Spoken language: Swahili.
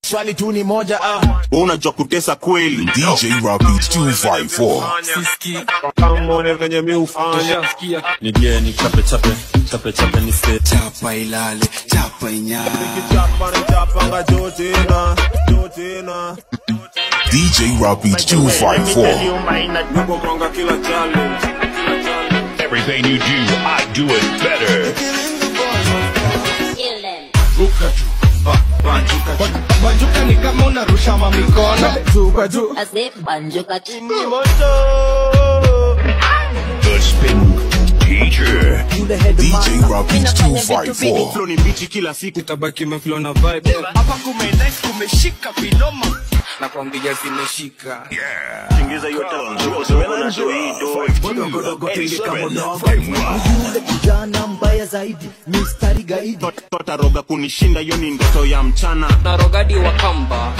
Swali tu ni moja unajua kutesa kweli. DJ Rockbeats 254. Siski kama unafanya mimi ufanya nigie ni chape ni set chapa ilale chapa inyanya chapa ngajote na DJ Rockbeats 254. Nuko konga kila challenge. Everything you do, I do it better. banjuka ni kama unarusha mikono zuba juu ase banjuka chini The spin teacher. DJ Rockbeats 254. Flow ni bichi kila siku Tabaki maflow na vibe. hapa kumeshika binoma na kuambia zimeshika ingiza hiyo tango usiona godogo tingi kama yule kijana mbaya zaidi mistari gaidi totaroga kunishinda hiyo ni ndoto ya mchana na rogadi wa kamba